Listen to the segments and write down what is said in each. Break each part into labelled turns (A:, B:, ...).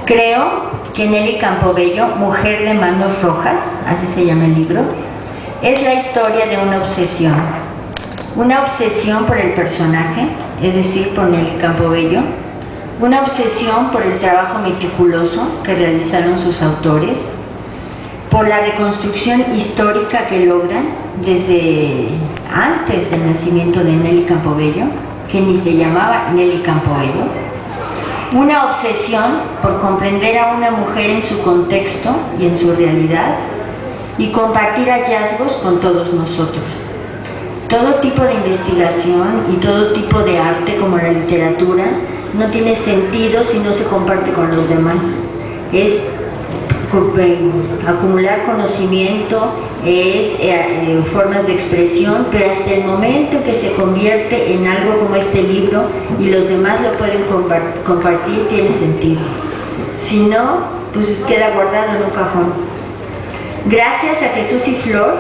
A: Creo que Nelly Campobello, Mujer de Manos Rojas, así se llama el libro, es la historia de una obsesión. Una obsesión por el personaje, es decir, por Nelly Campobello, una obsesión por el trabajo meticuloso que realizaron sus autores, por la reconstrucción histórica que logran desde antes del nacimiento de Nelly Campobello, que ni se llamaba Nelly Campobello, una obsesión por comprender a una mujer en su contexto y en su realidad y compartir hallazgos con todos nosotros. Todo tipo de investigación y todo tipo de arte, como la literatura, no tiene sentido si no se comparte con los demás. Es acumular conocimiento, es formas de expresión, pero hasta el momento que se convierte en algo como este libro y los demás lo pueden compartir, tiene sentido. Si no, pues queda guardado en un cajón. Gracias a Jesús y Flor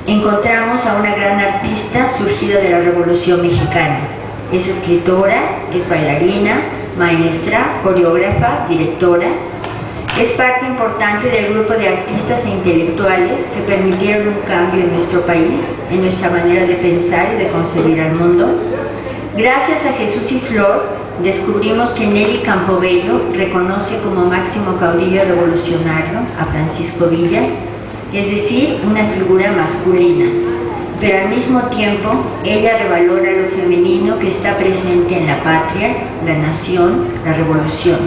A: encontramos a una gran artista surgida de la Revolución Mexicana. Es escritora, es bailarina, maestra, coreógrafa, directora. Es parte importante del grupo de artistas e intelectuales que permitieron un cambio en nuestro país, en nuestra manera de pensar y de concebir al mundo. Gracias a Jesús y Flor, descubrimos que Nelly Campobello reconoce como máximo caudillo revolucionario a Francisco Villa, es decir, una figura masculina, pero al mismo tiempo ella revalora lo femenino que está presente en la patria, la nación, la revolución.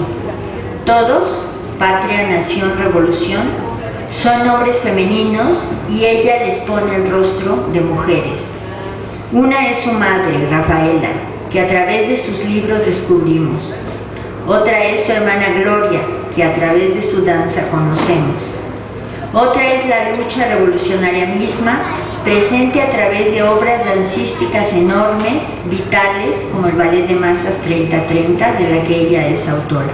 A: Todos, patria, nación, revolución, son nombres femeninos y ella les pone el rostro de mujeres. Una es su madre, Rafaela, que a través de sus libros descubrimos. Otra es su hermana Gloria, que a través de su danza conocemos. Otra es la lucha revolucionaria misma, presente a través de obras dancísticas enormes, vitales, como el ballet de masas 30-30, de la que ella es autora.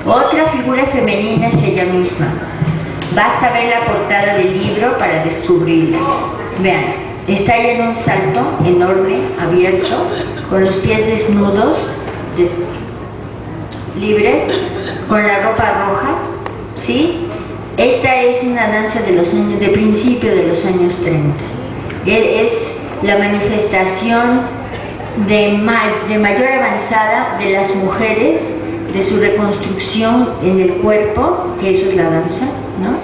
A: Otra figura femenina es ella misma. Basta ver la portada del libro para descubrirla. Vean, está ella en un salto enorme, abierto, con los pies desnudos, libres, con la ropa roja, ¿sí? Esta es una danza de principio de los años 30. Es la manifestación de mayor avanzada de las mujeres, de su reconstrucción en el cuerpo, que eso es la danza, ¿no?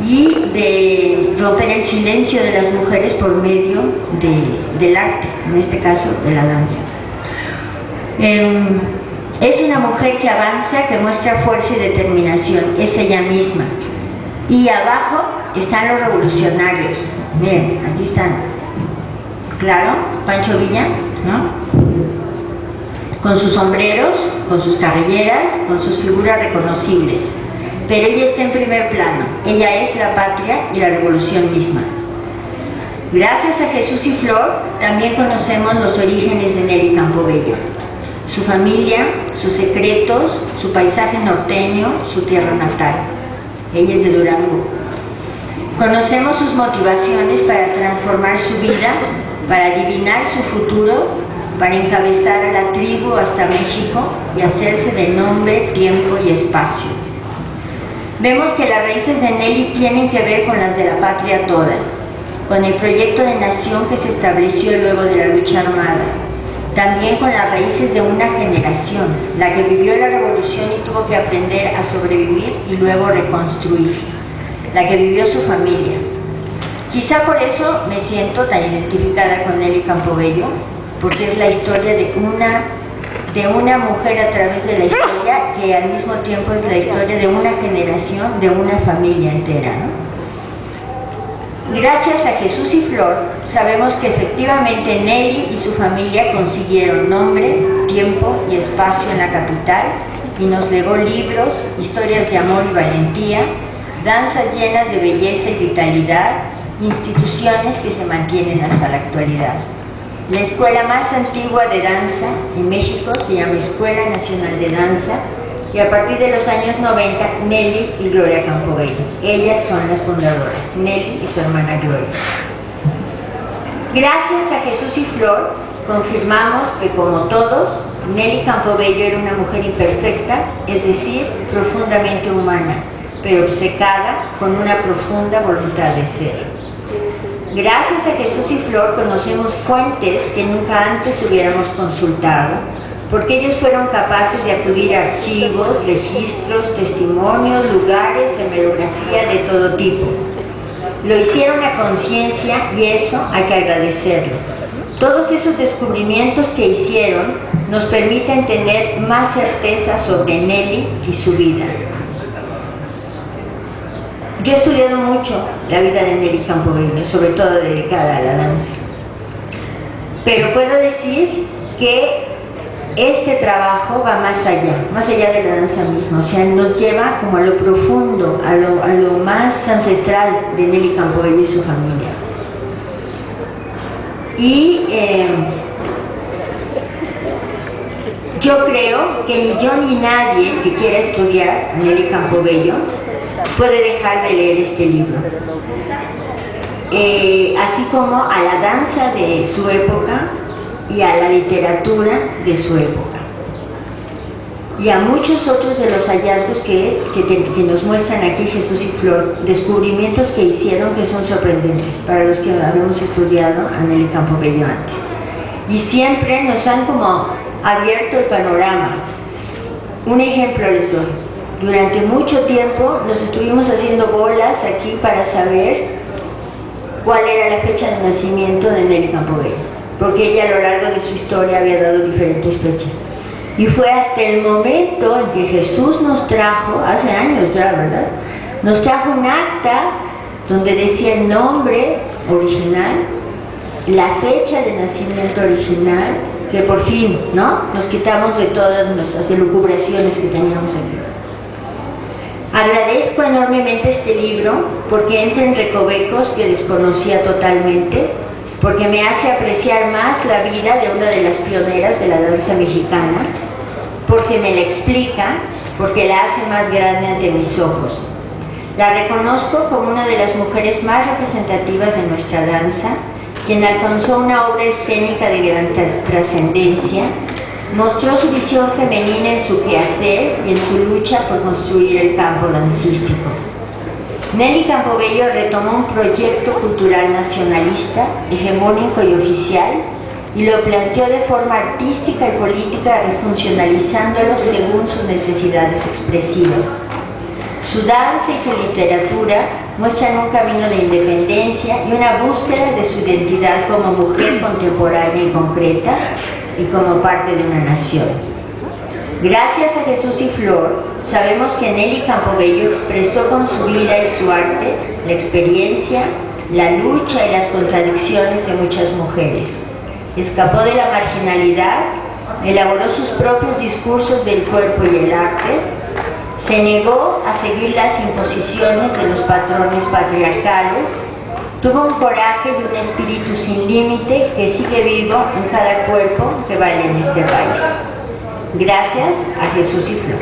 A: Y de romper el silencio de las mujeres por medio del arte, en este caso de la danza. Es una mujer que avanza, que muestra fuerza y determinación, es ella misma. Y abajo están los revolucionarios. Miren, aquí están. Claro, Pancho Villa, ¿no? Con sus sombreros, con sus cabelleras, con sus figuras reconocibles. Pero ella está en primer plano. Ella es la patria y la revolución misma. Gracias a Jesús y Flor, también conocemos los orígenes de Nelly Campobello. Su familia, sus secretos, su paisaje norteño, su tierra natal. Ella es de Durango. Conocemos sus motivaciones para transformar su vida, para adivinar su futuro, para encabezar a la tribu hasta México y hacerse de nombre, tiempo y espacio. Vemos que las raíces de Nelly tienen que ver con las de la patria toda, con el proyecto de nación que se estableció luego de la lucha armada, también con las raíces de una generación, la que vivió la revolución y tuvo que aprender a sobrevivir y luego reconstruir, la que vivió su familia. Quizá por eso me siento tan identificada con Nelly Campobello, porque es la historia de una mujer a través de la historia, que al mismo tiempo es la historia de una generación, de una familia entera, ¿no? Gracias a Jesús y Flor, sabemos que efectivamente Nelly y su familia consiguieron nombre, tiempo y espacio en la capital y nos legó libros, historias de amor y valentía, danzas llenas de belleza y vitalidad, instituciones que se mantienen hasta la actualidad. La escuela más antigua de danza en México se llama Escuela Nacional de Danza y a partir de los años 90, Nelly y Gloria Campobello. Ellas son las fundadoras, Nelly y su hermana Gloria. Gracias a Jesús y Flor, confirmamos que como todos, Nelly Campobello era una mujer imperfecta, es decir, profundamente humana, pero obcecada con una profunda voluntad de ser. Gracias a Jesús y Flor conocemos fuentes que nunca antes hubiéramos consultado, porque ellos fueron capaces de acudir a archivos, registros, testimonios, lugares, hemerografía de todo tipo. Lo hicieron a conciencia y eso hay que agradecerlo. Todos esos descubrimientos que hicieron nos permiten tener más certeza sobre Nelly y su vida. Yo he estudiado mucho la vida de Nelly Campobello, sobre todo dedicada a la danza. Pero puedo decir que este trabajo va más allá de la danza misma, o sea, nos lleva como a lo profundo, a lo más ancestral de Nelly Campobello y su familia. Y yo creo que ni yo ni nadie que quiera estudiar a Nelly Campobello puede dejar de leer este libro. Así como a la danza de su época y a la literatura de su época. Y a muchos otros de los hallazgos que nos muestran aquí Jesús y Flor, descubrimientos que hicieron que son sorprendentes para los que habíamos estudiado a Nelly Campobello antes. Y siempre nos han como abierto el panorama. Un ejemplo les doy. Durante mucho tiempo nos estuvimos haciendo bolas aquí para saber cuál era la fecha de nacimiento de Nelly Campobello, porque ella a lo largo de su historia había dado diferentes fechas. Y fue hasta el momento en que Jesús nos trajo, hace años ya, ¿verdad? Nos trajo un acta donde decía el nombre original, la fecha de nacimiento original, que por fin, ¿no?, nos quitamos de todas nuestras elucubraciones que teníamos aquí. Agradezco enormemente este libro porque entra en recovecos que desconocía totalmente, porque me hace apreciar más la vida de una de las pioneras de la danza mexicana, porque me la explica, porque la hace más grande ante mis ojos. La reconozco como una de las mujeres más representativas de nuestra danza, quien alcanzó una obra escénica de gran trascendencia, mostró su visión femenina en su quehacer y en su lucha por construir el campo dancístico. Nelly Campobello retomó un proyecto cultural nacionalista, hegemónico y oficial, y lo planteó de forma artística y política, refuncionalizándolo según sus necesidades expresivas. Su danza y su literatura muestran un camino de independencia y una búsqueda de su identidad como mujer contemporánea y concreta, y como parte de una nación. Gracias a Jesús y Flor, sabemos que Nelly Campobello expresó con su vida y su arte la experiencia, la lucha y las contradicciones de muchas mujeres. Escapó de la marginalidad, elaboró sus propios discursos del cuerpo y el arte, se negó a seguir las imposiciones de los patrones patriarcales, tuvo un coraje y un espíritu sin límite que sigue vivo en cada cuerpo que baila en este país. Gracias a Jesús y Flor.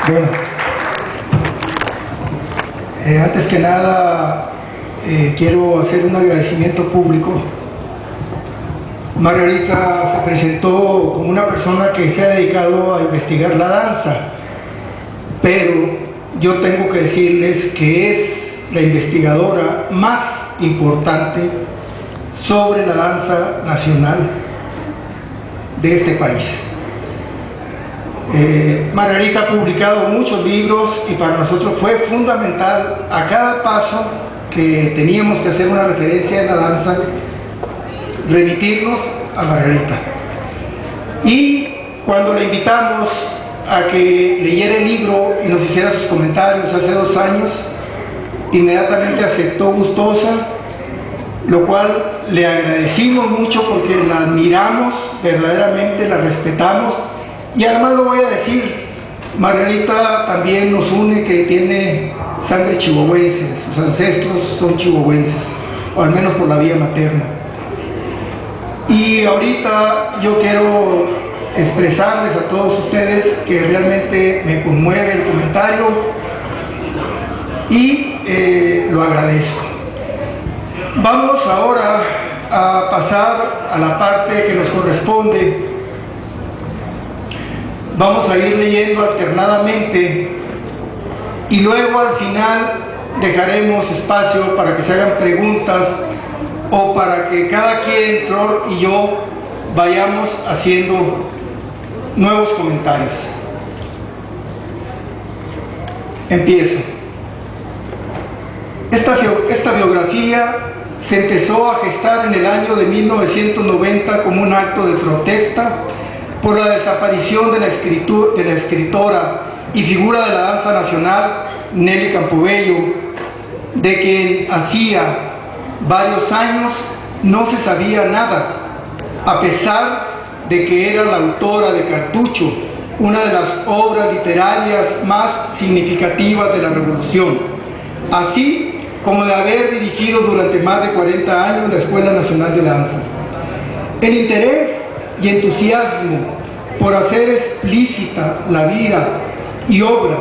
B: Bueno, antes que nada quiero hacer un agradecimiento público. Margarita se presentó como una persona que se ha dedicado a investigar la danza, pero yo tengo que decirles que es la investigadora más importante sobre la danza nacional de este país. Margarita ha publicado muchos libros y para nosotros fue fundamental a cada paso que teníamos que hacer una referencia en la danza, remitirnos a Margarita. Y cuando le invitamos a que leyera el libro y nos hiciera sus comentarios hace 2 años, inmediatamente aceptó gustosa, lo cual le agradecimos mucho porque la admiramos verdaderamente, la respetamos. Y además lo voy a decir, Margarita también nos une que tiene sangre chihuahuense, sus ancestros son chihuahuenses, o al menos por la vía materna. Y ahorita yo quiero expresarles a todos ustedes que realmente me conmueve el comentario y lo agradezco. Vamos ahora a pasar a la parte que nos corresponde. Vamos a ir leyendo alternadamente y luego al final dejaremos espacio para que se hagan preguntas o para que cada quien, Flor y yo, vayamos haciendo nuevos comentarios. Empiezo. Esta biografía se empezó a gestar en el año de 1990 como un acto de protesta por la desaparición de la escritora y figura de la danza nacional Nelly Campobello, de quien hacía varios años no se sabía nada, a pesar de que era la autora de Cartucho, una de las obras literarias más significativas de la Revolución, así como de haber dirigido durante más de 40 años la Escuela Nacional de Danza. El interés y entusiasmo por hacer explícita la vida y obra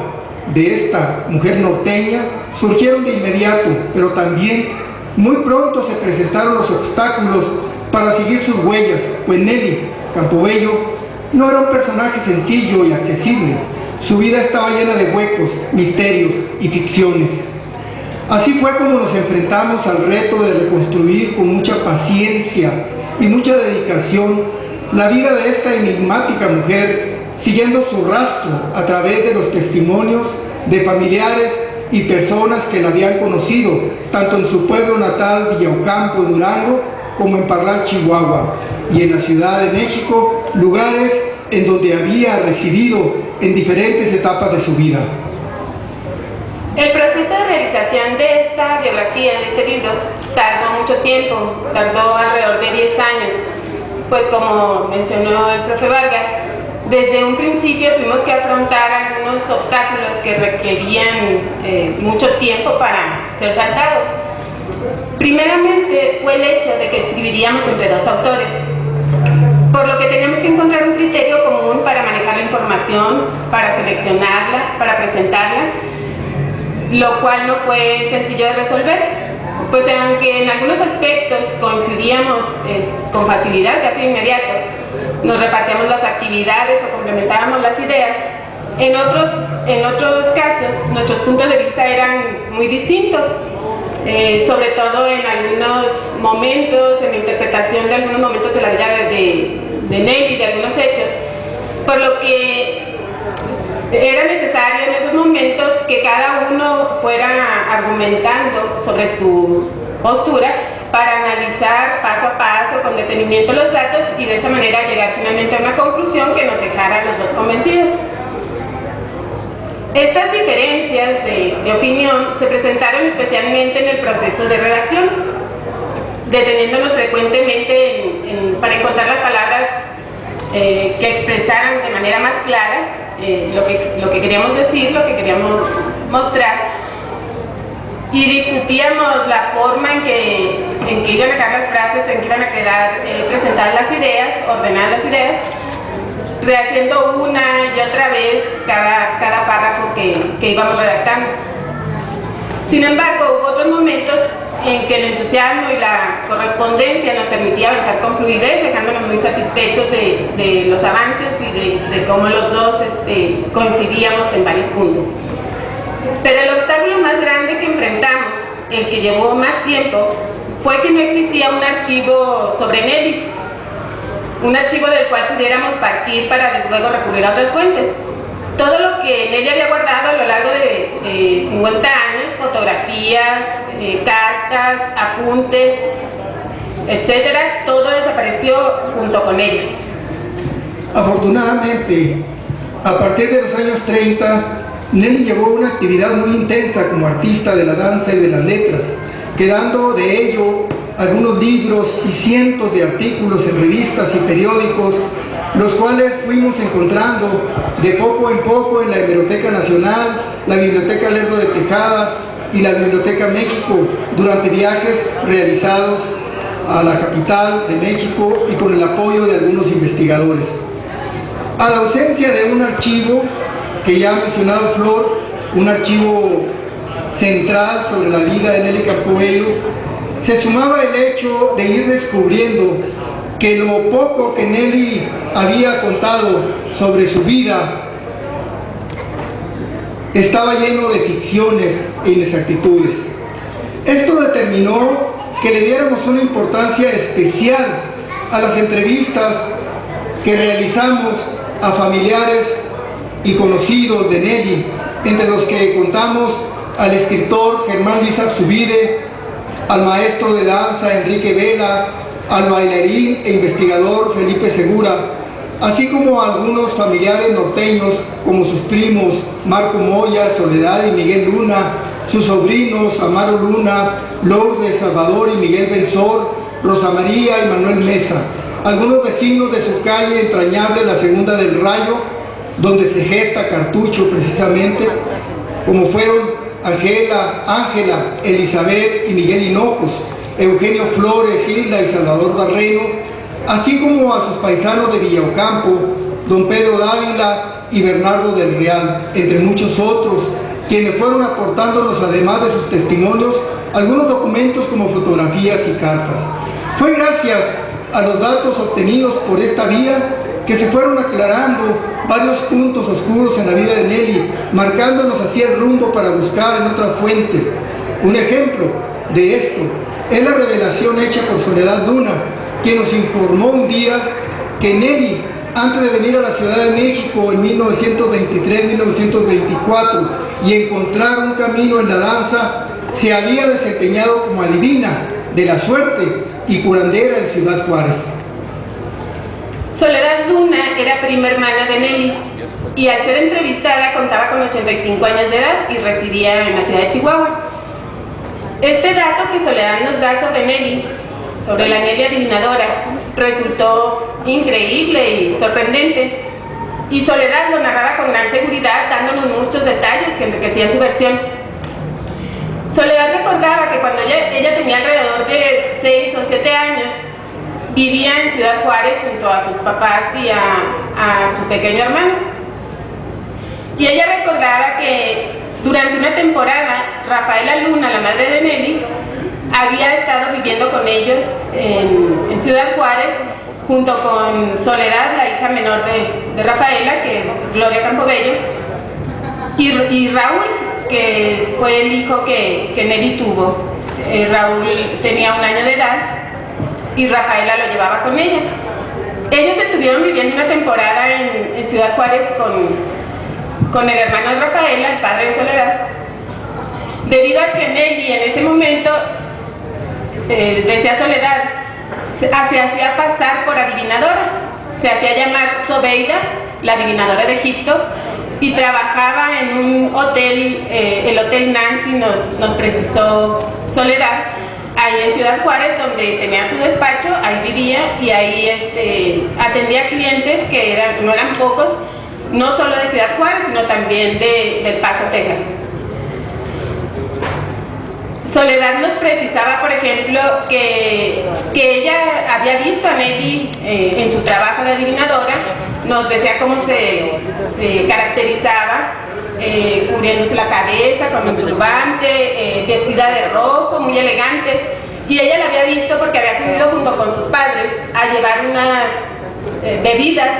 B: de esta mujer norteña surgieron de inmediato, pero también muy pronto se presentaron los obstáculos para seguir sus huellas, pues Nelly Campobello no era un personaje sencillo y accesible. Su vida estaba llena de huecos, misterios y ficciones. Así fue como nos enfrentamos al reto de reconstruir con mucha paciencia y mucha dedicación la vida de esta enigmática mujer, siguiendo su rastro a través de los testimonios de familiares y personas que la habían conocido, tanto en su pueblo natal, Villaucampo, Durango, como en Parral, Chihuahua, y en la Ciudad de México, lugares en donde había residido en diferentes etapas de su vida.
C: El proceso de realización de esta biografía, de este libro, tardó mucho tiempo, tardó alrededor de 10 años, pues como mencionó el profe Vargas, desde un principio tuvimos que afrontar algunos obstáculos que requerían mucho tiempo para ser saltados. Primeramente fue el hecho de que escribiríamos entre dos autores, por lo que teníamos que encontrar un criterio común para manejar la información, para seleccionarla, para presentarla, lo cual no fue sencillo de resolver, pues aunque en algunos aspectos coincidíamos con facilidad, casi de inmediato, nos repartíamos las actividades o complementábamos las ideas, en otros casos nuestros puntos de vista eran muy distintos, sobre todo en algunos momentos, en la interpretación de algunos momentos de la vida de Nelly, de algunos hechos, por lo que era necesario en esos momentos que cada uno fuera argumentando sobre su postura para analizar paso a paso, con detenimiento, los datos y de esa manera llegar finalmente a una conclusión que nos dejara a los dos convencidos. Estas diferencias de opinión se presentaron especialmente en el proceso de redacción, deteniéndonos frecuentemente para encontrar las palabras que expresaran de manera más clara lo que queríamos decir, lo que queríamos mostrar, y discutíamos la forma en que iban a quedar las frases, en que iban a quedar presentadas las ideas, ordenadas las ideas, rehaciendo una y otra vez cada párrafo que íbamos redactando. Sin embargo, hubo otros momentos en que el entusiasmo y la correspondencia nos permitía avanzar con fluidez, dejándonos muy satisfechos de los avances y de cómo los dos coincidíamos en varios puntos. Pero el obstáculo más grande que enfrentamos, el que llevó más tiempo, fue que no existía un archivo sobre Nelly, un archivo del cual pudiéramos partir para luego recurrir a otras fuentes. Todo lo que Nelly había guardado a lo largo de 50 años, fotografías, cartas, apuntes, etcétera, todo desapareció junto con ella.
B: Afortunadamente, a partir de los años 30, Nelly llevó una actividad muy intensa como artista de la danza y de las letras, quedando de ello algunos libros y cientos de artículos en revistas y periódicos, los cuales fuimos encontrando de poco en poco en la Hemeroteca Nacional, la Biblioteca Lerdo de Tejada y la Biblioteca México durante viajes realizados a la capital de México y con el apoyo de algunos investigadores. A la ausencia de un archivo que ya ha mencionado Flor, un archivo central sobre la vida de Nelly Campobello, se sumaba el hecho de ir descubriendo que lo poco que Nelly había contado sobre su vida estaba lleno de ficciones e inexactitudes. Esto determinó que le diéramos una importancia especial a las entrevistas que realizamos a familiares y conocidos de Nelly, entre los que contamos al escritor Germán Lizar Zubide, al maestro de danza Enrique Vela, al bailarín e investigador Felipe Segura, así como a algunos familiares norteños como sus primos Marco Moya, Soledad y Miguel Luna, sus sobrinos Amaro Luna, Lourdes, Salvador y Miguel Benzor, Rosa María y Manuel Mesa, algunos vecinos de su calle entrañable, la Segunda del Rayo, donde se gesta Cartucho precisamente, como fueron Ángela, Elizabeth y Miguel Hinojos, Eugenio Flores, Hilda y Salvador Barreno, así como a sus paisanos de Villaocampo, don Pedro Dávila y Bernardo del Real, entre muchos otros, quienes fueron aportándonos, además de sus testimonios, algunos documentos como fotografías y cartas. Fue gracias a los datos obtenidos por esta vía que se fueron aclarando varios puntos oscuros en la vida de Nelly, marcándonos así el rumbo para buscar en otras fuentes. Un ejemplo de esto es la revelación hecha por Soledad Luna, quien nos informó un día que Nelly, antes de venir a la Ciudad de México en 1923-1924 y encontrar un camino en la danza, se había desempeñado como adivina de la suerte y curandera en Ciudad Juárez.
C: Soledad Luna era prima hermana de Nelly y al ser entrevistada contaba con 85 años de edad y residía en la ciudad de Chihuahua. Este dato que Soledad nos da sobre Nelly, sobre la Nelly adivinadora, resultó increíble y sorprendente, y Soledad lo narraba con gran seguridad, dándonos muchos detalles que enriquecían su versión. Soledad recordaba que cuando ella tenía alrededor de 6 o 7 años, vivía en Ciudad Juárez junto a sus papás y a su pequeño hermano. Y ella recordaba que durante una temporada, Rafaela Luna, la madre de Nelly, había estado viviendo con ellos en Ciudad Juárez, junto con Soledad, la hija menor de Rafaela, que es Gloria Campobello, y Raúl, que fue el hijo que Nelly tuvo. Raúl tenía 1 año de edad y Rafaela lo llevaba con ella. Ellos estuvieron viviendo una temporada en Ciudad Juárez con el hermano de Rafaela, el padre de Soledad, debido a que Nelly en ese momento, decía Soledad, se hacía pasar por adivinadora, se hacía llamar Zobeida, la adivinadora de Egipto, y trabajaba en un hotel, el Hotel Nancy nos precisó Soledad, ahí en Ciudad Juárez, donde tenía su despacho, ahí vivía y ahí atendía clientes que no eran pocos, no solo de Ciudad Juárez, sino también del Paso, Texas. Soledad nos precisaba, por ejemplo, que ella había visto a Nelly en su trabajo de adivinadora, nos decía cómo se caracterizaba, cubriéndose la cabeza con un turbante, vestida de rojo, muy elegante, y ella la había visto porque había acudido junto con sus padres a llevar unas bebidas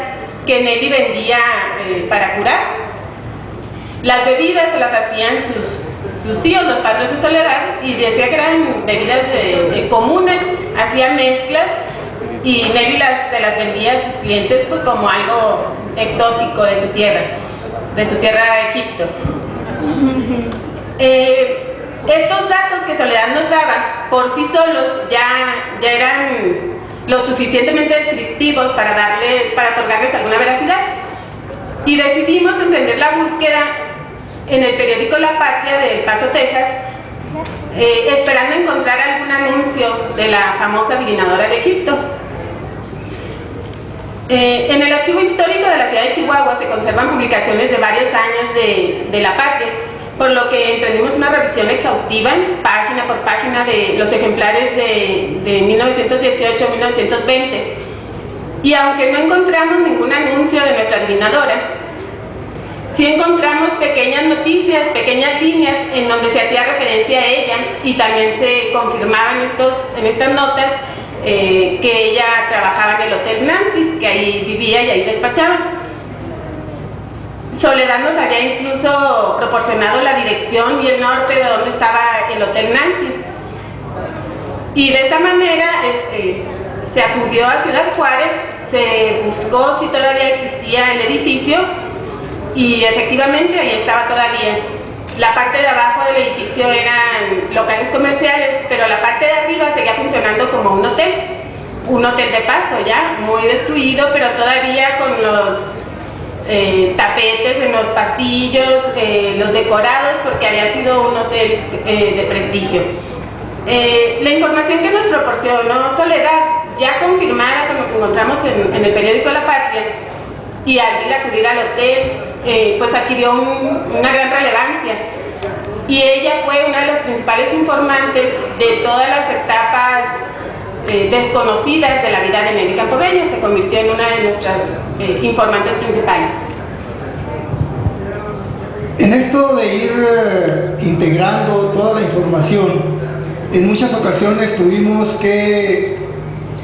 C: que Nelly vendía para curar. Las bebidas se las hacían sus tíos, los padres de Soledad, y decía que eran bebidas comunes, hacía mezclas y Nelly se las vendía a sus clientes pues como algo exótico de su tierra Egipto. Estos datos que Soledad nos daba por sí solos ya eran lo suficientemente descriptivos para otorgarles alguna veracidad, y decidimos emprender la búsqueda en el periódico La Patria de El Paso, Texas, esperando encontrar algún anuncio de la famosa adivinadora de Egipto. En el archivo histórico de la ciudad de Chihuahua se conservan publicaciones de varios años de La Patria, por lo que emprendimos una revisión exhaustiva, página por página, de los ejemplares de 1918 a 1920. Y aunque no encontramos ningún anuncio de nuestra adivinadora, Sí encontramos pequeñas noticias, pequeñas líneas en donde se hacía referencia a ella y también se confirmaba en estas notas que ella trabajaba en el Hotel Nancy, que ahí vivía y ahí despachaba. Soledad nos había incluso proporcionado la dirección y el norte de donde estaba el Hotel Nancy. Y de esta manera se acudió a Ciudad Juárez, se buscó si todavía existía el edificio y efectivamente ahí estaba todavía. La parte de abajo del edificio eran locales comerciales, pero la parte de arriba seguía funcionando como un hotel de paso ya, muy destruido, pero todavía con los tapetes en los pasillos, los decorados, porque había sido un hotel de prestigio. La información que nos proporcionó Soledad, ya confirmada con lo que encontramos en el periódico La Patria, y al ir a acudir al hotel, pues adquirió una gran relevancia. Y ella fue una de las principales informantes de todas las etapas desconocidas de la vida de Nelly Campobello. Se convirtió en una de nuestras informantes principales.
B: En esto de ir integrando toda la información, en muchas ocasiones tuvimos que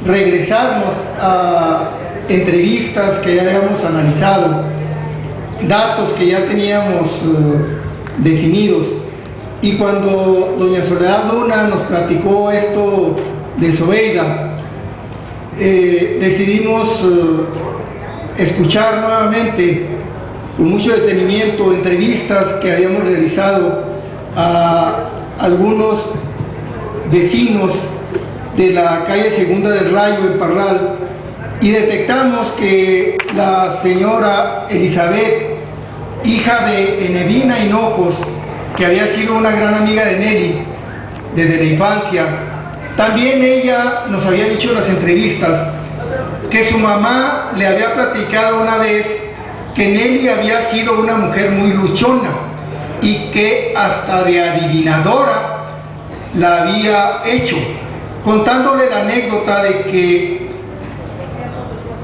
B: regresarnos a entrevistas que ya habíamos analizado, datos que ya teníamos definidos. Y cuando doña Soledad Luna nos platicó esto de Zobeida, decidimos escuchar nuevamente con mucho detenimiento entrevistas que habíamos realizado a algunos vecinos de la calle Segunda del Rayo en Parral, y detectamos que la señora Elizabeth, hija de Enedina Hinojos, que había sido una gran amiga de Nelly desde la infancia, también ella nos había dicho en las entrevistas que su mamá le había platicado una vez que Nelly había sido una mujer muy luchona y que hasta de adivinadora la había hecho, contándole la anécdota de que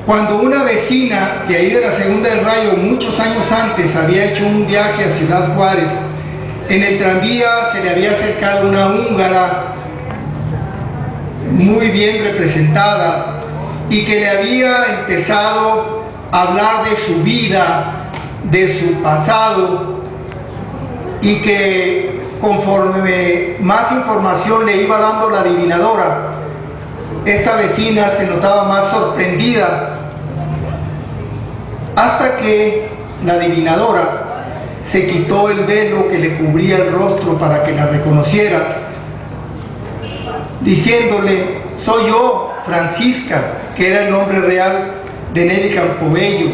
B: cuando una vecina de ahí de la Segunda del Rayo, muchos años antes, había hecho un viaje a Ciudad Juárez, en el tranvía se le había acercado una húngara muy bien representada y que le había empezado a hablar de su vida, de su pasado, y que conforme más información le iba dando la adivinadora, esta vecina se notaba más sorprendida, hasta que la adivinadora se quitó el velo que le cubría el rostro para que la reconociera, diciéndole: soy yo, Francisca, que era el nombre real de Nelly Campobello.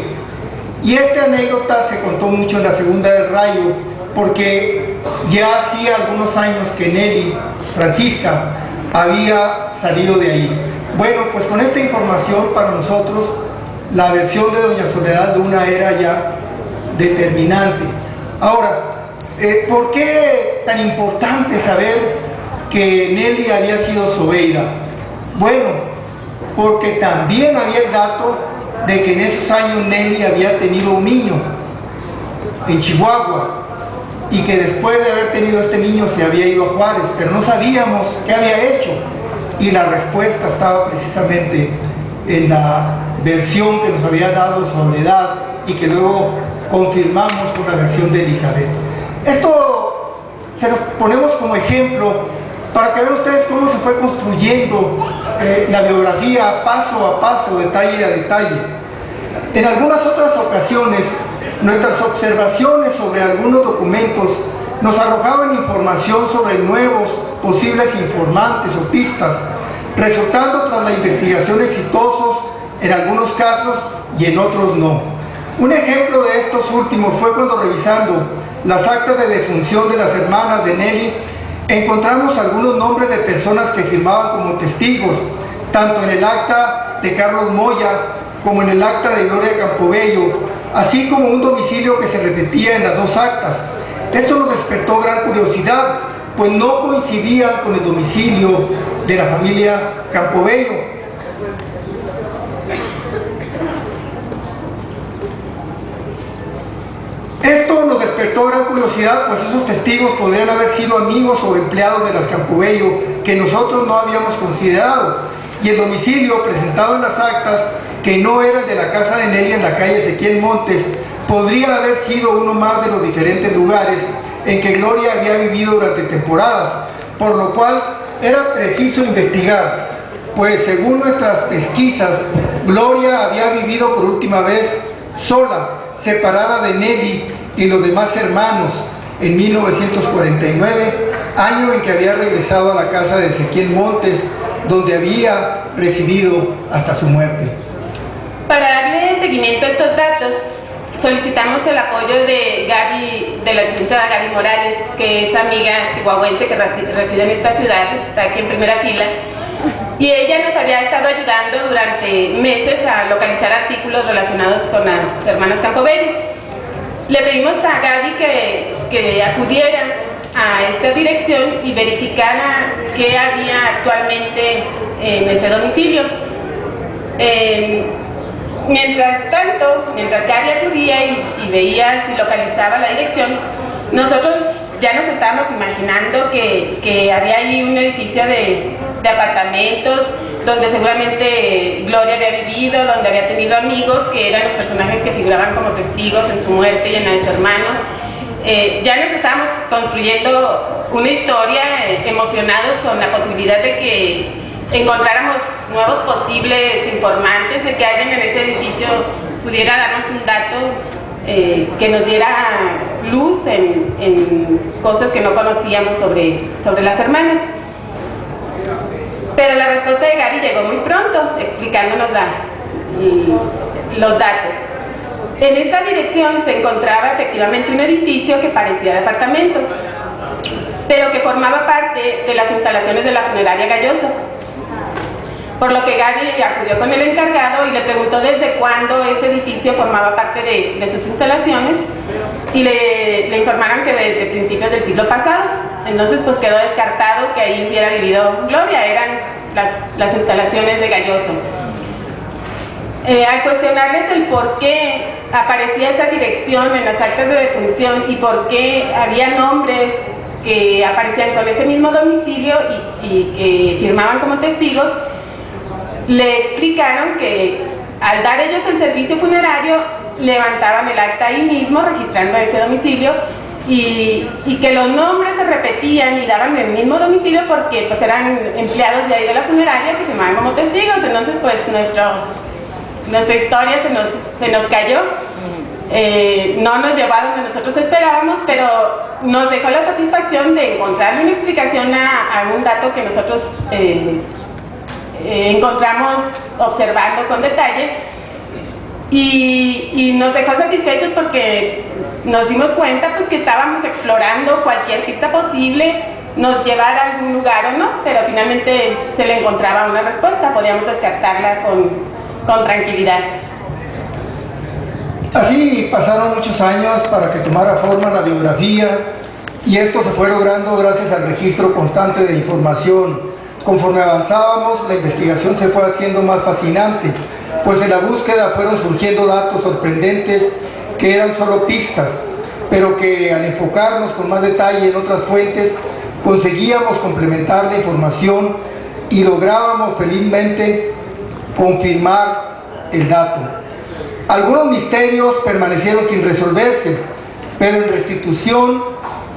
B: Y esta anécdota se contó mucho en la Segunda del Rayo, porque ya hacía algunos años que Nelly, Francisca, había salido de ahí. Bueno, pues con esta información para nosotros la versión de doña Soledad Luna era ya determinante. Ahora, ¿por qué tan importante saber que Nelly había sido Zobeida? Bueno, porque también había el dato de que en esos años Nelly había tenido un niño en Chihuahua, y que después de haber tenido este niño se había ido a Juárez, pero no sabíamos qué había hecho, y la respuesta estaba precisamente en la versión que nos había dado Soledad y que luego confirmamos con la versión de Elizabeth. Esto se los ponemos como ejemplo para que vean ustedes cómo se fue construyendo la biografía paso a paso, detalle a detalle. En algunas otras ocasiones, nuestras observaciones sobre algunos documentos nos arrojaban información sobre nuevos posibles informantes o pistas, resultando tras la investigación exitosos en algunos casos y en otros no. Un ejemplo de estos últimos fue cuando, revisando las actas de defunción de las hermanas de Nelly, encontramos algunos nombres de personas que firmaban como testigos, tanto en el acta de Carlos Moya como en el acta de Gloria Campobello, así como un domicilio que se repetía en las dos actas. Esto nos despertó gran curiosidad, pues no coincidían con el domicilio de la familia Campobello. Esto despertó gran curiosidad, pues esos testigos podrían haber sido amigos o empleados de las Campobello que nosotros no habíamos considerado, y el domicilio presentado en las actas, que no era el de la casa de Nelly en la calle Ezequiel Montes, podría haber sido uno más de los diferentes lugares en que Gloria había vivido durante temporadas, por lo cual era preciso investigar, pues según nuestras pesquisas, Gloria había vivido por última vez sola, separada de Nelly y los demás hermanos, en 1949, año en que había regresado a la casa de Ezequiel Montes, donde había residido hasta su muerte.
C: Para darle seguimiento a estos datos, solicitamos el apoyo de Gaby, de la licenciada Gaby Morales, que es amiga chihuahuense que reside en esta ciudad, está aquí en primera fila, y ella nos había estado ayudando durante meses a localizar artículos relacionados con las hermanas Campobello. Le pedimos a Gaby que acudiera a esta dirección y verificara qué había actualmente en ese domicilio. Mientras Gaby acudía y veía si localizaba la dirección, nosotros ya nos estábamos imaginando que había ahí un edificio de apartamentos donde seguramente Gloria había vivido, donde había tenido amigos que eran los personajes que figuraban como testigos en su muerte y en la de su hermano. Ya nos estábamos construyendo una historia, emocionados con la posibilidad de que encontráramos nuevos posibles informantes, de que alguien en ese edificio pudiera darnos un dato que nos diera luz en cosas que no conocíamos sobre las hermanas. Pero la respuesta de Gaby llegó muy pronto, explicándonos los datos. En esta dirección se encontraba efectivamente un edificio que parecía de apartamentos, pero que formaba parte de las instalaciones de la funeraria Galloso. Por lo que Gaby acudió con el encargado y le preguntó desde cuándo ese edificio formaba parte de sus instalaciones, y le informaron que desde principios del siglo pasado. Entonces pues quedó descartado que ahí hubiera vivido Gloria, eran las instalaciones de Galloso. Al cuestionarles el por qué aparecía esa dirección en las actas de defunción y por qué había nombres que aparecían con ese mismo domicilio y que firmaban como testigos, le explicaron que al dar ellos el servicio funerario levantaban el acta ahí mismo registrando ese domicilio, y que los nombres se repetían y daban el mismo domicilio porque pues eran empleados de ahí de la funeraria que firmaban como testigos. Entonces pues nuestra historia se nos cayó. No nos llevó a donde nosotros esperábamos, pero nos dejó la satisfacción de encontrarle una explicación a un dato que nosotros encontramos observando con detalle, y nos dejó satisfechos porque nos dimos cuenta pues que estábamos explorando cualquier pista posible, nos llevara a algún lugar o no, pero finalmente se le encontraba una respuesta, podíamos descartarla con tranquilidad.
B: Así pasaron muchos años para que tomara forma la biografía, y esto se fue logrando gracias al registro constante de información. Conforme avanzábamos, la investigación se fue haciendo más fascinante, pues en la búsqueda fueron surgiendo datos sorprendentes que eran solo pistas, pero que al enfocarnos con más detalle en otras fuentes, conseguíamos complementar la información y lográbamos felizmente confirmar el dato. Algunos misterios permanecieron sin resolverse, pero en restitución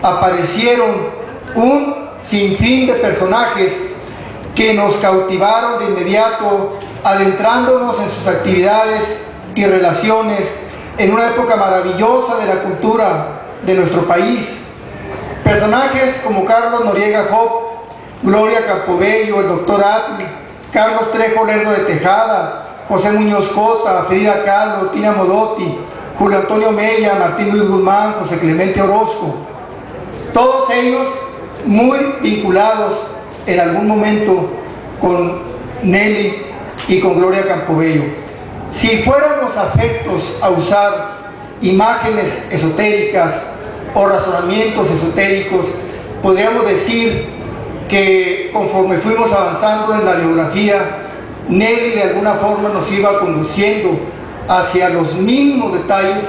B: aparecieron un sinfín de personajes que nos cautivaron de inmediato, adentrándonos en sus actividades y relaciones en una época maravillosa de la cultura de nuestro país. Personajes como Carlos Noriega Job, Gloria Campobello, el doctor Atl, Carlos Trejo Lerdo de Tejada, José Muñoz Cota, Frida Kahlo, Tina Modotti, Julio Antonio Mella, Martín Luis Guzmán, José Clemente Orozco. Todos ellos muy vinculados en algún momento con Nelly y con Gloria Campobello. Si fuéramos afectos a usar imágenes esotéricas o razonamientos esotéricos, podríamos decir que conforme fuimos avanzando en la biografía, Nelly de alguna forma nos iba conduciendo hacia los mínimos detalles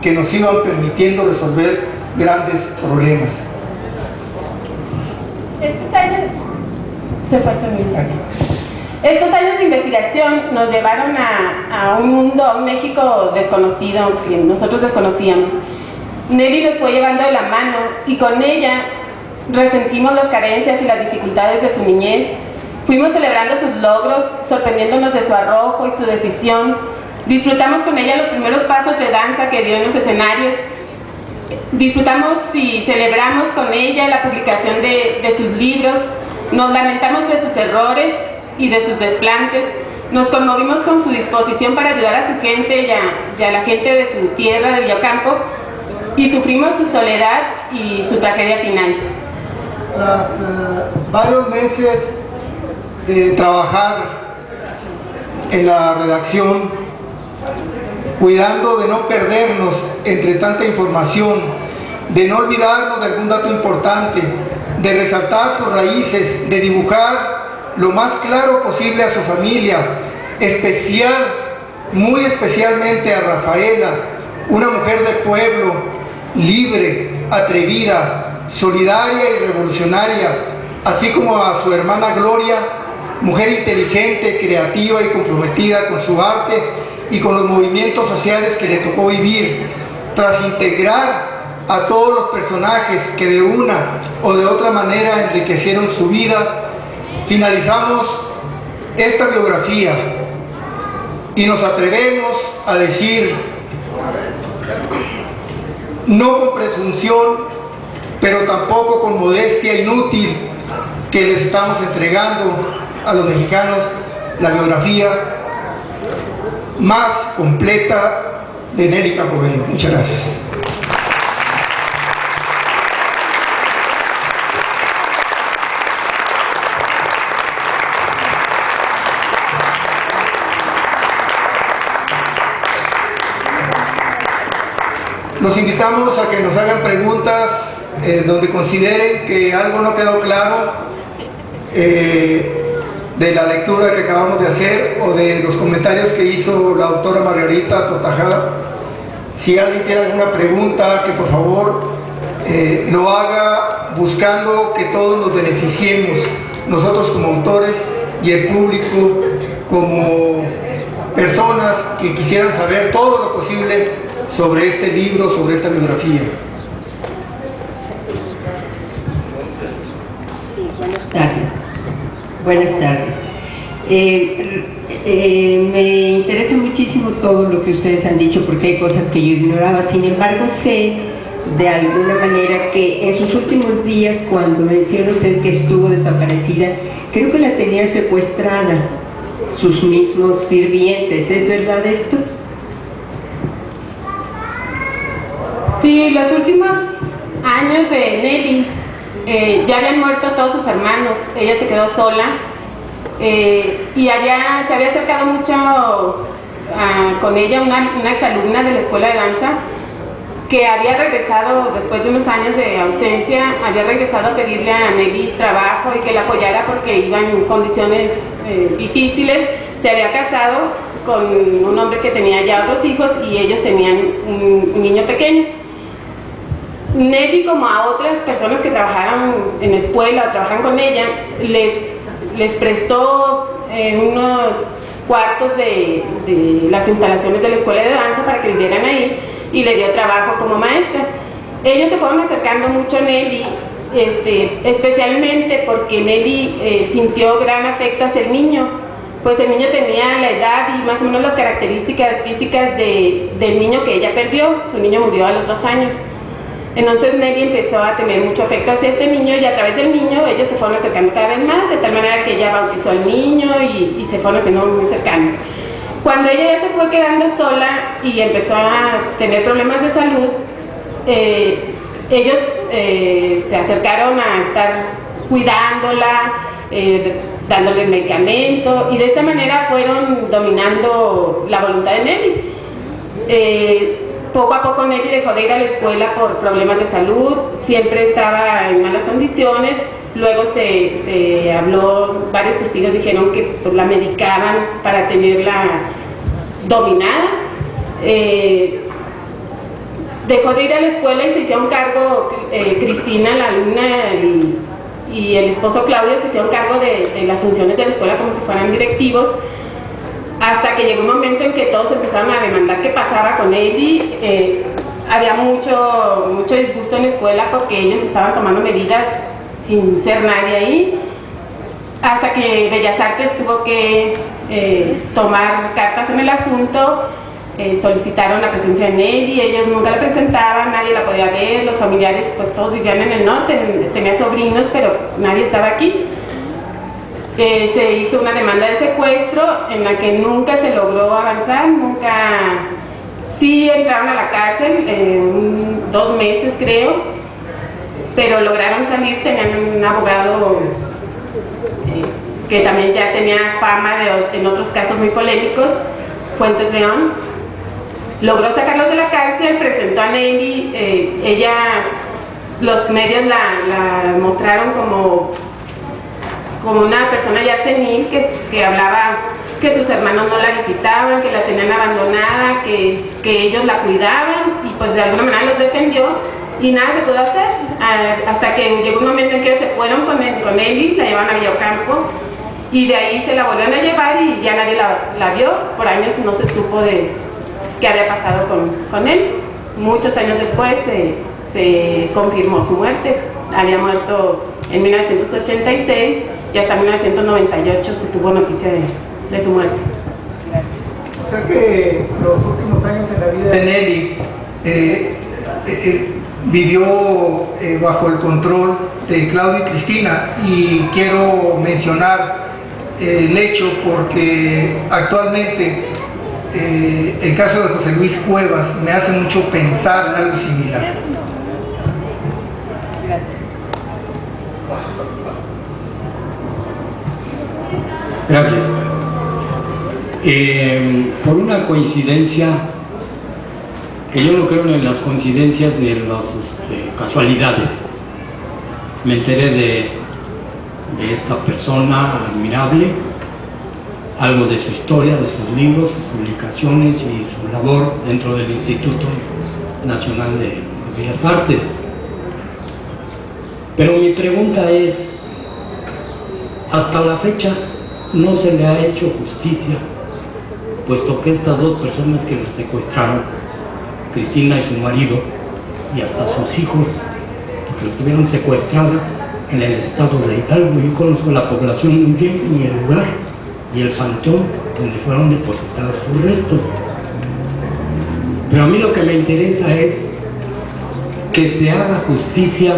B: que nos iban permitiendo resolver grandes problemas.
C: Estos años de investigación nos llevaron a un mundo, a un México desconocido, que nosotros desconocíamos. Nelly nos fue llevando de la mano y con ella resentimos las carencias y las dificultades de su niñez. Fuimos celebrando sus logros, sorprendiéndonos de su arrojo y su decisión. Disfrutamos con ella los primeros pasos de danza que dio en los escenarios. Disfrutamos y celebramos con ella la publicación de sus libros. Nos lamentamos de sus errores y de sus desplantes. Nos conmovimos con su disposición para ayudar a su gente y a la gente de su tierra, de Villocampo, y sufrimos su soledad y su tragedia final.
B: Tras varios meses de trabajar en la redacción, cuidando de no perdernos entre tanta información, de no olvidarnos de algún dato importante, de resaltar sus raíces, de dibujar lo más claro posible a su familia, muy especialmente a Rafaela, una mujer de pueblo, libre, atrevida, solidaria y revolucionaria, así como a su hermana Gloria, mujer inteligente, creativa y comprometida con su arte y con los movimientos sociales que le tocó vivir. Tras integrar a todos los personajes que de una o de otra manera enriquecieron su vida, finalizamos esta biografía y nos atrevemos a decir, no con presunción, pero tampoco con modestia inútil, que les estamos entregando a los mexicanos la biografía más completa de Nelly Campobello. Muchas gracias. Los invitamos a que nos hagan preguntas donde consideren que algo no quedó claro de la lectura que acabamos de hacer o de los comentarios que hizo la doctora Margarita Tortajada. Si alguien tiene alguna pregunta, que por favor lo haga buscando que todos nos beneficiemos, nosotros como autores y el público como personas que quisieran saber todo lo posible sobre este libro, sobre esta biografía.
A: Sí, buenas tardes. Buenas tardes. Me interesa muchísimo todo lo que ustedes han dicho porque hay cosas que yo ignoraba. Sin embargo, sé de alguna manera que en sus últimos días, cuando menciona usted que estuvo desaparecida, creo que la tenía secuestrada sus mismos sirvientes. ¿Es verdad esto?
C: Sí, los últimos años de Nelly ya habían muerto todos sus hermanos, ella se quedó sola y se había acercado mucho con ella una exalumna de la escuela de danza que había regresado después de unos años de ausencia, había regresado a pedirle a Nelly trabajo y que la apoyara porque iba en condiciones difíciles. Se había casado con un hombre que tenía ya otros hijos y ellos tenían un niño pequeño. Nelly, como a otras personas que trabajaron en la escuela o trabajan con ella, les prestó unos cuartos de las instalaciones de la escuela de danza para que vivieran ahí y le dio trabajo como maestra. Ellos se fueron acercando mucho a Nelly, especialmente porque Nelly sintió gran afecto hacia el niño, pues el niño tenía la edad y más o menos las características físicas del niño que ella perdió. Su niño murió a los 2 años. Entonces Nelly empezó a tener mucho afecto hacia este niño y a través del niño ellos se fueron acercando cada vez más, de tal manera que ella bautizó al niño y se fueron haciendo muy cercanos. Cuando ella ya se fue quedando sola y empezó a tener problemas de salud, ellos se acercaron a estar cuidándola, dándole medicamento y de esta manera fueron dominando la voluntad de Nelly. Poco a poco Nelly dejó de ir a la escuela por problemas de salud, siempre estaba en malas condiciones, luego se habló, varios testigos dijeron que pues, la medicaban para tenerla dominada. dejó de ir a la escuela y se hicieron cargo, Cristina, la alumna, y el esposo Claudio se hicieron cargo de las funciones de la escuela como si fueran directivos, hasta que llegó un momento en que todos empezaron a demandar qué pasaba con Eli. Había mucho disgusto en la escuela porque ellos estaban tomando medidas sin ser nadie ahí, hasta que Bellas Artes tuvo que tomar cartas en el asunto. Solicitaron la presencia de Nelly, ellos nunca la presentaban, nadie la podía ver, los familiares pues todos vivían en el norte, tenía sobrinos pero nadie estaba aquí. Se hizo una demanda de secuestro en la que nunca se logró avanzar, sí entraron a la cárcel 2 meses creo, pero lograron salir. Tenían un abogado que también ya tenía fama en otros casos muy polémicos, Fuentes León. Logró sacarlos de la cárcel, presentó a Nelly, los medios la mostraron como una persona ya senil que hablaba que sus hermanos no la visitaban, que la tenían abandonada, que ellos la cuidaban, y pues de alguna manera los defendió y nada se pudo hacer, hasta que llegó un momento en que se fueron con Nelly, la llevaron a Villocampo y de ahí se la volvieron a llevar y ya nadie la vio. Por años no se supo de qué había pasado con él. Muchos años después se confirmó su muerte. Había muerto en 1986 y hasta 1998 se tuvo noticia de su muerte.
B: O sea que los últimos años en la vida de Nelly vivió bajo el control de Claudio y Cristina, y quiero mencionar el hecho porque actualmente el caso de José Luis Cuevas me hace mucho pensar en algo similar.
D: Gracias. Por una coincidencia, que yo no creo en las coincidencias ni en las casualidades, me enteré de esta persona admirable, algo de su historia, de sus libros, sus publicaciones y su labor dentro del Instituto Nacional de Bellas Artes. Pero mi pregunta es, hasta la fecha no se le ha hecho justicia, puesto que estas 2 personas que la secuestraron, Cristina y su marido, y hasta sus hijos, porque los tuvieron secuestrada en el estado de Hidalgo. Yo conozco la población muy bien y el lugar y el panteón donde fueron depositados sus restos. Pero a mí lo que me interesa es que se haga justicia,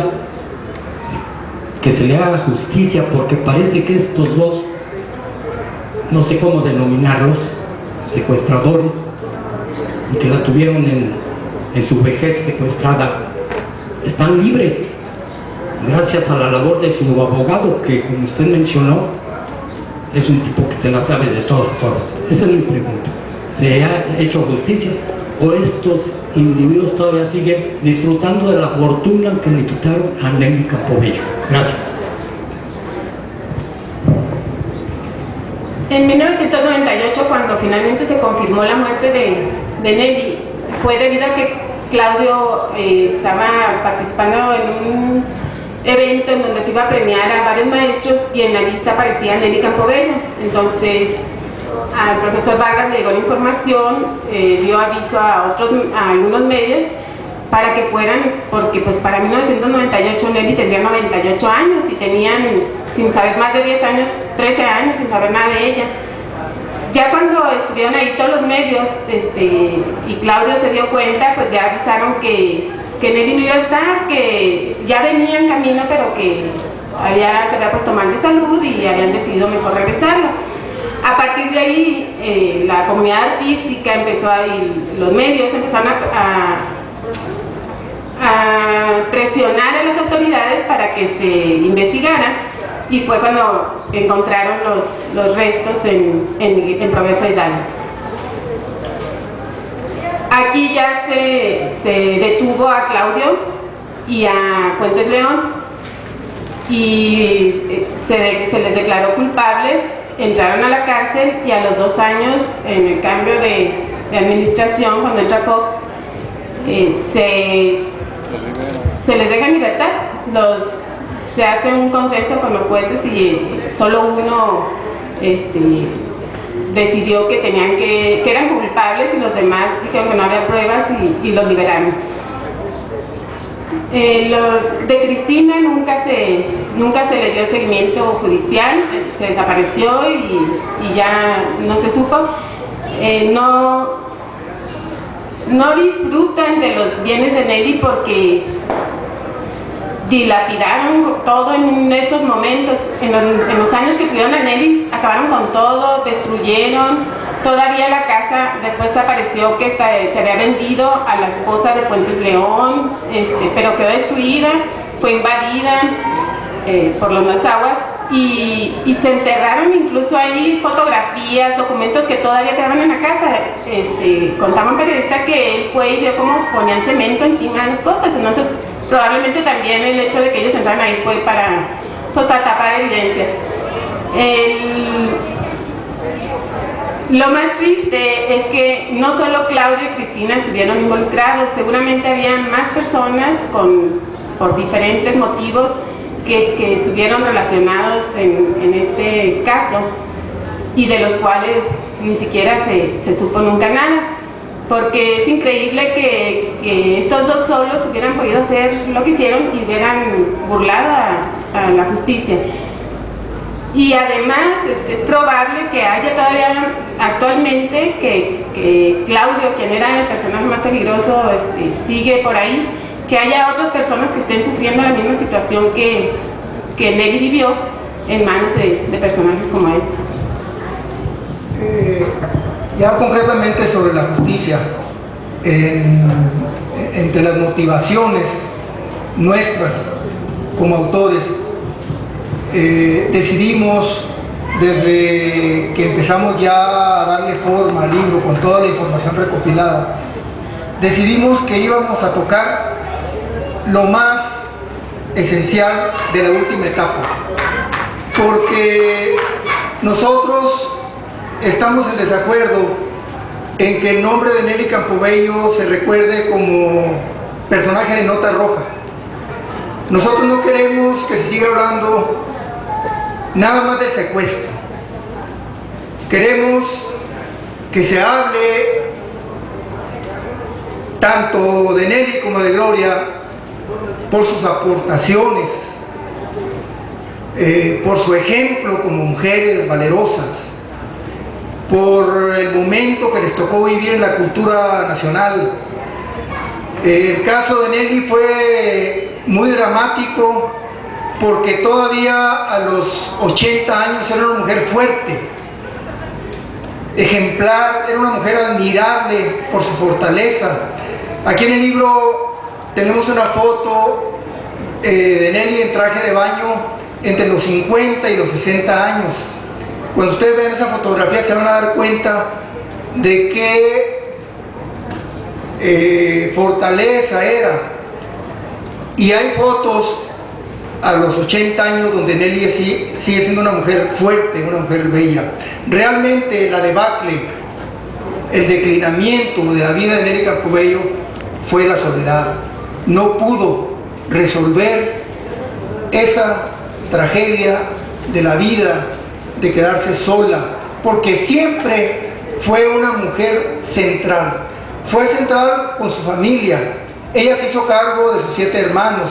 D: que se le haga justicia, porque parece que estos 2, no sé cómo denominarlos, secuestradores, y que la tuvieron en su vejez secuestrada, están libres gracias a la labor de su abogado, que como usted mencionó es un tipo que se la sabe de todas. Esa es mi pregunta. ¿Se ha hecho justicia o estos individuos todavía siguen disfrutando de la fortuna que le quitaron a Nelly Campobello? Gracias.
C: En 1998, cuando finalmente se confirmó la muerte de Nelly, fue debido a que Claudio estaba participando en un evento en donde se iba a premiar a varios maestros y en la lista aparecía Nelly Campobello. Entonces al profesor Vargas le llegó la información, dio aviso a algunos medios para que fueran, porque pues para 1998 Nelly tendría 98 años y tenían, sin saber, más de 10 años, 13 años sin saber nada de ella. Ya cuando estuvieron ahí todos los medios y Claudio se dio cuenta, pues ya avisaron que Nelly no iba a estar, que ya venía en camino, pero que se había puesto mal de salud y habían decidido mejor regresarlo. A partir de ahí, la comunidad artística empezó los medios empezaron a presionar a las autoridades para que se investigara, y fue cuando encontraron los restos en Provenza Hidalgo. Aquí ya se detuvo a Claudio y a Fuentes León y se les declaró culpables, entraron a la cárcel, y a los 2 años, en el cambio de administración, cuando entra Fox, se les deja en libertad. Se hace un consenso con los jueces y solo uno decidió que eran culpables y los demás dijeron que no había pruebas y los liberaron. Lo de Cristina nunca se le dio seguimiento judicial, se desapareció y ya no se supo. No disfrutan de los bienes de Nelly porque dilapidaron todo en esos momentos. En los años que tuvieron a Nelly, acabaron con todo, destruyeron. Todavía la casa después apareció que se había vendido a la esposa de Fuentes León, pero quedó destruida, fue invadida por los Mazahuas y se enterraron incluso ahí fotografías, documentos que todavía quedaban en la casa. Contaba un periodista que él fue y vio cómo ponían cemento encima de las cosas, entonces probablemente también el hecho de que ellos entraran ahí fue para tapar evidencias. Lo más triste es que no solo Claudio y Cristina estuvieron involucrados, seguramente había más personas por diferentes motivos que estuvieron relacionados en este caso y de los cuales ni siquiera se supo nunca nada, porque es increíble que estos dos solos hubieran podido hacer lo que hicieron y hubieran burlado a la justicia. Y además es probable que haya todavía actualmente que Claudio, quien era el personaje más peligroso, sigue por ahí, que haya otras personas que estén sufriendo la misma situación que Nelly vivió en manos de personajes como estos.
B: Ya concretamente sobre la justicia, entre las motivaciones nuestras como autores, decidimos desde que empezamos ya a darle forma al libro con toda la información recopilada, decidimos que íbamos a tocar lo más esencial de la última etapa, porque nosotros estamos en desacuerdo en que el nombre de Nelly Campobello se recuerde como personaje de nota roja. Nosotros no queremos que se siga hablando nada más del secuestro. Queremos que se hable tanto de Nelly como de Gloria por sus aportaciones, por su ejemplo como mujeres valerosas, por el momento que les tocó vivir en la cultura nacional. El caso de Nelly fue muy dramático porque todavía a los 80 años era una mujer fuerte, ejemplar, era una mujer admirable por su fortaleza. Aquí en el libro tenemos una foto de Nelly en traje de baño entre los 50 y los 60 años. Cuando ustedes vean esa fotografía se van a dar cuenta de qué fortaleza era. Y hay fotos a los 80 años donde Nelly sigue siendo una mujer fuerte, una mujer bella. Realmente la debacle, el declinamiento de la vida de Nelly Campobello fue la soledad. No pudo resolver esa tragedia de la vida, de quedarse sola, porque siempre fue una mujer central. Fue central con su familia. Ella se hizo cargo de sus 7 hermanos,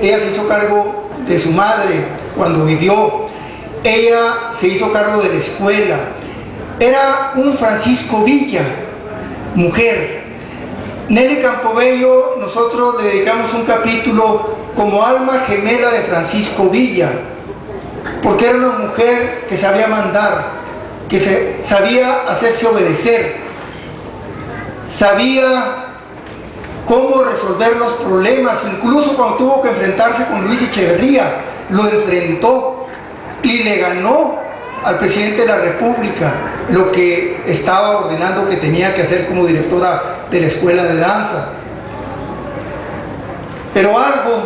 B: ella se hizo cargo de su madre cuando vivió, ella se hizo cargo de la escuela. Era un Francisco Villa, mujer. Nelly Campobello, nosotros le dedicamos un capítulo como alma gemela de Francisco Villa, porque era una mujer que sabía mandar, que sabía hacerse obedecer, sabía cómo resolver los problemas. Incluso cuando tuvo que enfrentarse con Luis Echeverría, lo enfrentó y le ganó al presidente de la República lo que estaba ordenando que tenía que hacer como directora de la escuela de danza. Pero algo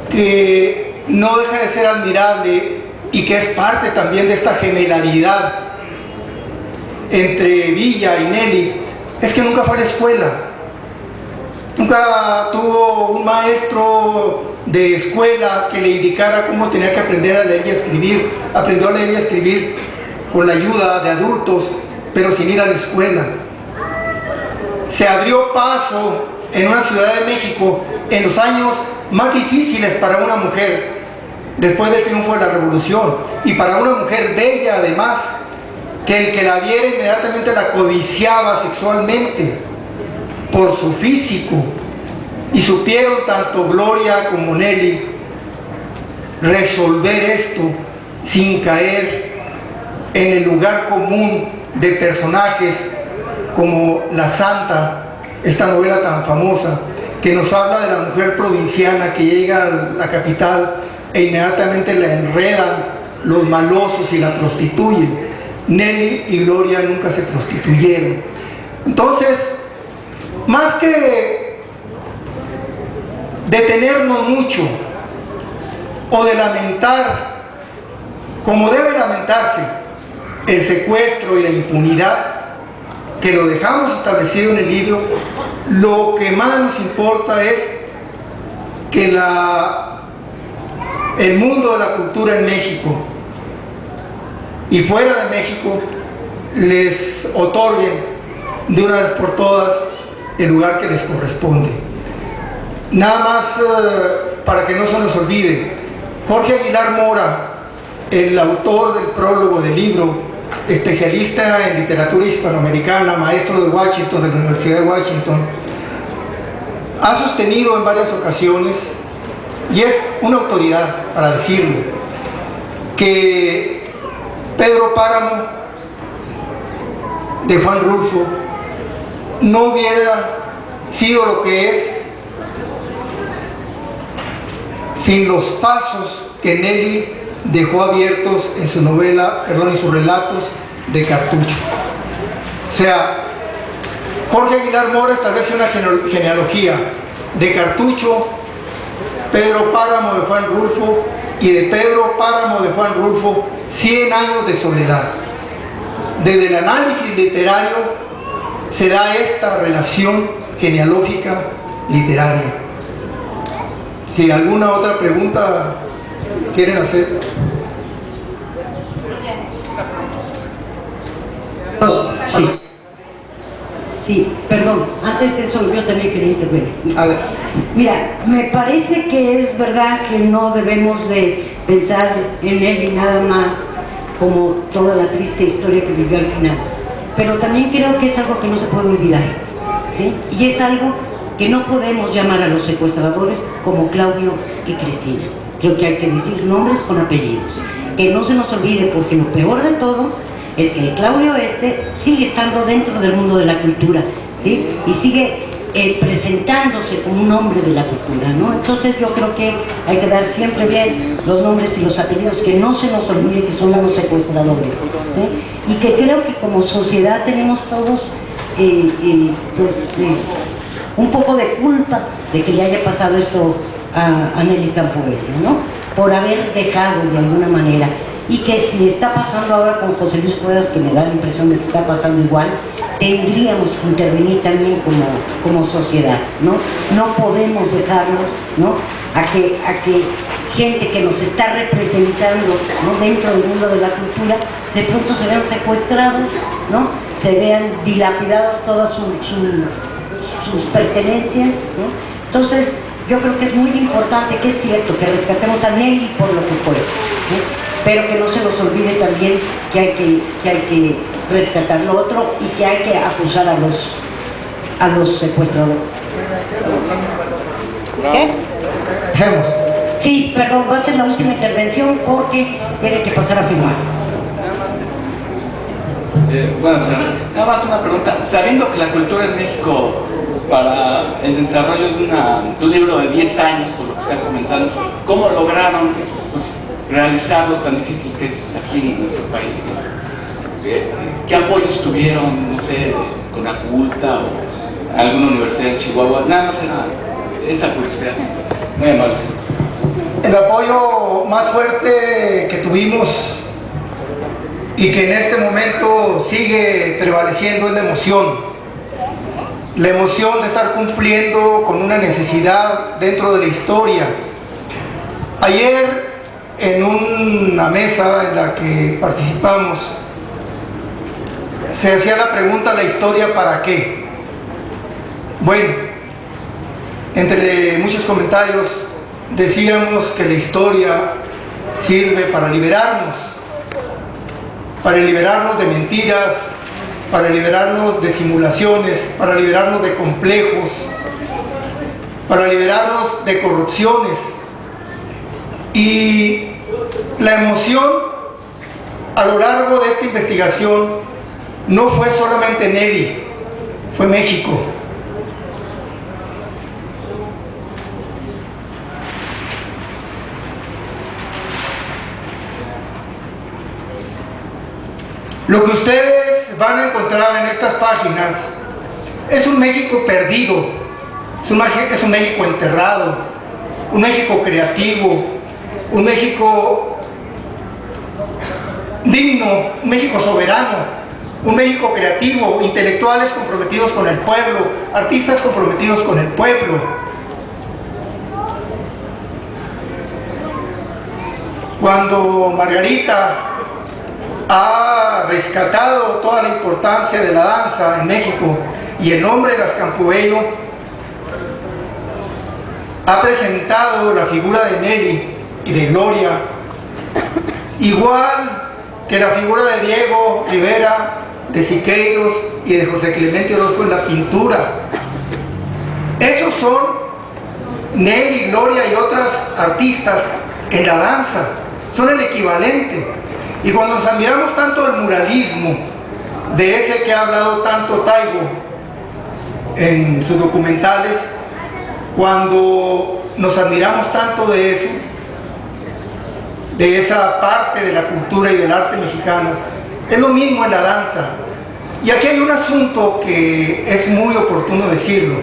B: que no deja de ser admirable y que es parte también de esta gemelaridad entre Villa y Nelly es que nunca fue a la escuela. Nunca tuvo un maestro de escuela que le indicara cómo tenía que aprender a leer y a escribir. Aprendió a leer y a escribir con la ayuda de adultos, pero sin ir a la escuela. Se abrió paso en una Ciudad de México en los años más difíciles para una mujer, después del triunfo de la Revolución, y para una mujer bella además, que el que la viera inmediatamente la codiciaba sexualmente por su físico, y supieron tanto Gloria como Nelly resolver esto sin caer en el lugar común de personajes como La Santa, esta novela tan famosa que nos habla de la mujer provinciana que llega a la capital e inmediatamente la enredan los malosos y la prostituyen. Nelly y Gloria nunca se prostituyeron. Entonces, más que detenernos mucho o de lamentar, como debe lamentarse, el secuestro y la impunidad, que lo dejamos establecido en el libro, lo que más nos importa es que el mundo de la cultura en México y fuera de México les otorguen de una vez por todas el lugar que les corresponde. Nada más para que no se nos olvide, Jorge Aguilar Mora, el autor del prólogo del libro, especialista en literatura hispanoamericana, maestro de Washington, de la Universidad de Washington, ha sostenido en varias ocasiones, y es una autoridad para decirlo, que Pedro Páramo de Juan Rulfo no hubiera sido lo que es sin los pasos que Nelly dejó abiertos en su novela, en sus relatos de Cartucho. O sea, Jorge Aguilar Mora establece una genealogía de Cartucho, Pedro Páramo de Juan Rulfo, y de Pedro Páramo de Juan Rulfo, 100 años de soledad. Desde el análisis literario se da esta relación genealógica literaria. Si alguna otra pregunta quieren hacer.
E: Sí, perdón, antes de eso yo también quería intervenir. Mira, me parece que es verdad que no debemos de pensar en él y nada más como toda la triste historia que vivió al final, pero también creo que es algo que no se puede olvidar, ¿sí? Y es algo que no podemos llamar a los secuestradores como Claudio y Cristina. Creo que hay que decir nombres con apellidos, que no se nos olvide, porque lo peor de todo es que el Claudio sigue estando dentro del mundo de la cultura, ¿sí? Y sigue presentándose como un hombre de la cultura, ¿no? Entonces yo creo que hay que dar siempre bien los nombres y los apellidos, que no se nos olvide que son los secuestradores, ¿sí? Y que creo que como sociedad tenemos todos un poco de culpa de que le haya pasado esto a Nelly Campobello, ¿no? Por haber dejado de alguna manera, y que si está pasando ahora con José Luis Cuevas, que me da la impresión de que está pasando igual, tendríamos que intervenir también como sociedad, ¿no? No podemos dejarnos, ¿no? a que gente que nos está representando, ¿no? Dentro del mundo de la cultura, de pronto se vean secuestrados, ¿no? Se vean dilapidados todas sus pertenencias, ¿no? Entonces yo creo que es muy importante, que es cierto, que rescatemos a Nelly por lo que fue, ¿sí? Pero que no se nos olvide también que hay que rescatar lo otro, y que hay que acusar a los secuestradores. ¿Qué?
B: Hacemos.
E: Sí, perdón, va a ser la última intervención porque tiene que pasar a firmar.
F: Buenas tardes. Nada más una pregunta. Sabiendo que la cultura en México, para el desarrollo de un libro de 10 años, por lo que están comentando, ¿cómo lograron realizarlo tan difícil que es aquí en nuestro país? ¿Qué apoyos tuvieron, no sé, con Aculta o alguna universidad en Chihuahua? Nada más era esa curiosidad. Muy amables.
B: El apoyo más fuerte que tuvimos y que en este momento sigue prevaleciendo es la emoción. la emoción de estar cumpliendo con una necesidad dentro de la historia. Ayer, en una mesa en la que participamos, se hacía la pregunta: ¿la historia para qué? Bueno, entre muchos comentarios decíamos que la historia sirve para liberarnos de mentiras, para liberarnos de simulaciones, para liberarnos de complejos, para liberarnos de corrupciones. Y la emoción a lo largo de esta investigación no fue solamente Nelly, fue México. Lo que ustedes van a encontrar en estas páginas es un México perdido, es un México enterrado, un México creativo, un México digno, un México soberano, un México creativo, intelectuales comprometidos con el pueblo, artistas comprometidos con el pueblo. Cuando Margarita ha rescatado toda la importancia de la danza en México y el nombre de las Campobello, ha presentado la figura de Nelly y de Gloria, igual que la figura de Diego Rivera, de Siqueiros y de José Clemente Orozco en la pintura. Esos son Nelly, Gloria y otras artistas en la danza, son el equivalente. Y cuando nos admiramos tanto del muralismo, de ese que ha hablado tanto Taibo en sus documentales, cuando nos admiramos tanto de eso, de esa parte de la cultura y del arte mexicano, es lo mismo en la danza. Y aquí hay un asunto que es muy oportuno decirlo.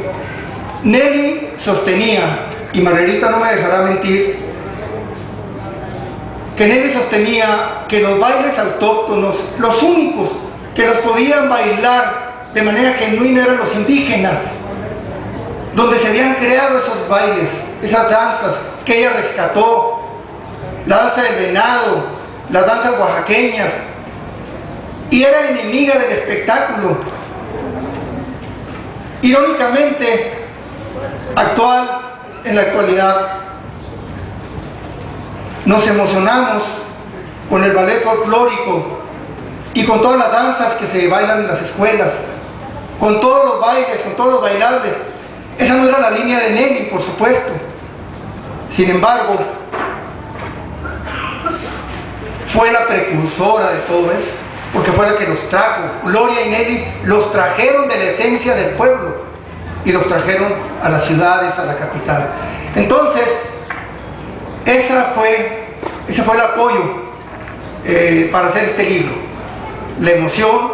B: Nelly sostenía, y Margarita no me dejará mentir, que Nelly sostenía que los bailes autóctonos, los únicos que los podían bailar de manera genuina eran los indígenas, donde se habían creado esos bailes, esas danzas que ella rescató, la danza del venado, las danzas oaxaqueñas, y era enemiga del espectáculo. Irónicamente, en la actualidad, nos emocionamos con el ballet folclórico y con todas las danzas que se bailan en las escuelas, con todos los bailes, con todos los bailables. Esa no era la línea de Nelly, por supuesto. Sin embargo, fue la precursora de todo eso, porque fue la que los trajo. Gloria y Nelly los trajeron de la esencia del pueblo y los trajeron a las ciudades, a la capital. Entonces, ese fue el apoyo para hacer este libro, la emoción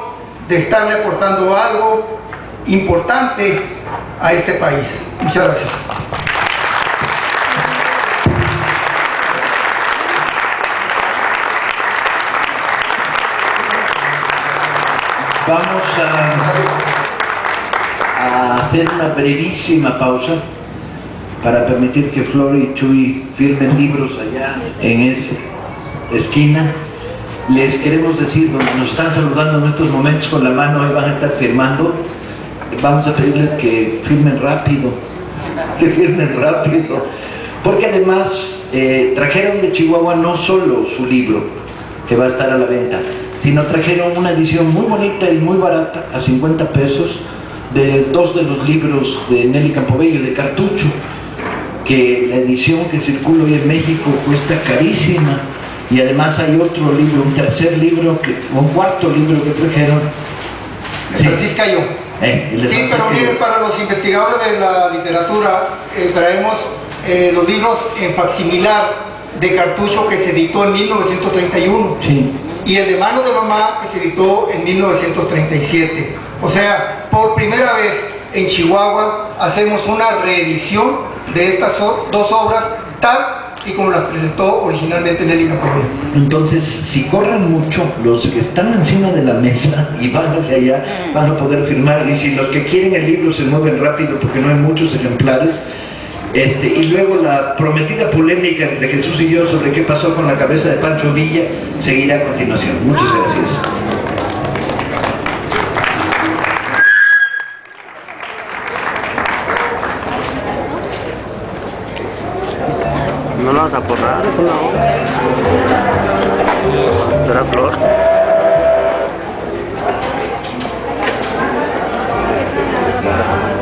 B: de estarle aportando algo importante a este país. Muchas gracias.
G: Vamos a hacer una brevísima pausa para permitir que Flor y Chuy firmen libros allá en esa esquina. Les queremos decir, donde nos están saludando en estos momentos con la mano, ahí van a estar firmando. Vamos a pedirles que firmen rápido, porque además trajeron de Chihuahua no solo su libro, que va a estar a la venta, sino trajeron una edición muy bonita y muy barata, a 50 pesos, de dos de los libros de Nelly Campobello, de Cartucho, que la edición que circula hoy en México cuesta carísima, y además hay otro libro, un tercer libro, un cuarto libro que trajeron.
B: Francisca y yo. Sí, pero miren, para los investigadores de la literatura, traemos los libros en facsimilar de Cartucho, que se editó en 1931.
G: Sí.
B: Y el de Mano de Mamá, que se editó en 1937. O sea, por primera vez en Chihuahua hacemos una reedición de estas dos obras, tal y como las presentó originalmente Nelly Campoy.
G: Entonces, si corren mucho, los que están encima de la mesa y van hacia allá, van a poder firmar, y si los que quieren el libro se mueven rápido porque no hay muchos ejemplares, y luego la prometida polémica entre Jesús y yo sobre qué pasó con la cabeza de Pancho Villa seguirá a continuación. Muchas gracias.
H: No lo vas a borrar, es una obra. Espera, Flor.